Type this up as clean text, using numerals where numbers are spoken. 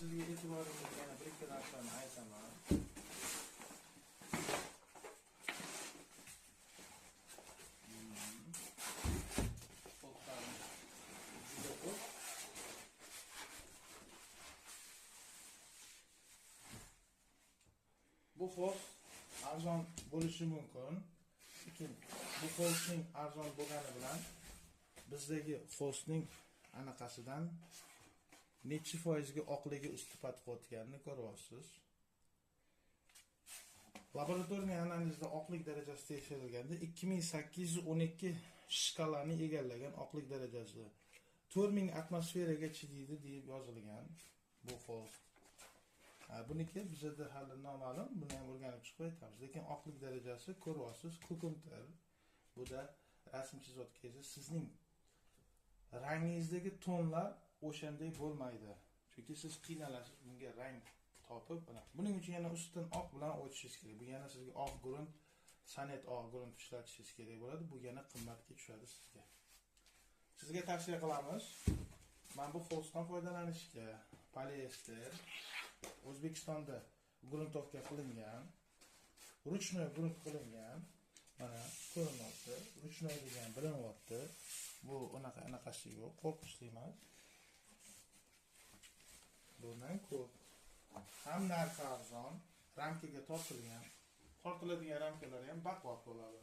sizga e'tiboringizga yana bir ikki narsani aytaman. Bu fos arzon bo'lishi mumkin. Lekin bu fosning arzon bo'lgani bilan bizdagi fosning anaqasidan necha foizga oqligi ustupat qilayotganini ko'ryapsiz. Laboratoriya analizda oqlik darajasi tekshirilganda 2812 shkalani egallagan oqlik darajasi 4000 atmosferaga chidaydi deb yozilgan bu fos. Buniki bizda hali noma'lum, buni ham o'rganib chiqib aytamiz. Lekin oqlik darajasi ko'ryapsiz, ko'kimtir. Bu da rasm chizayotganingizda sizning rangingizdagi tonlar o'shanday bo'lmaydi. Chunki siz qiynalasiz bunga rang topib, buning uchun yana ustidan oq bilan o'tishingiz kerak. Bu yana sizga oq grunt, sanet oq grunt ishlatishingiz kerak bo'ladi. Bu yana qimmatga tushadi sizga. Sizga tavsiya qilamiz. Men bu fosdan foydalanishga, poliester O'zbekistonda gruntovka qilingan, ruchnoy grunt qilingan, mana ko'rinyapti. Ruchnoy degan bilinyapti. Bu anaqasi yo'q, qo'rqinchli emas. Bundan ko'p. Ham narxi arzon, ramkaga tortilgan. Tortiladigan ramkalar ham baquvvat bo'ladi.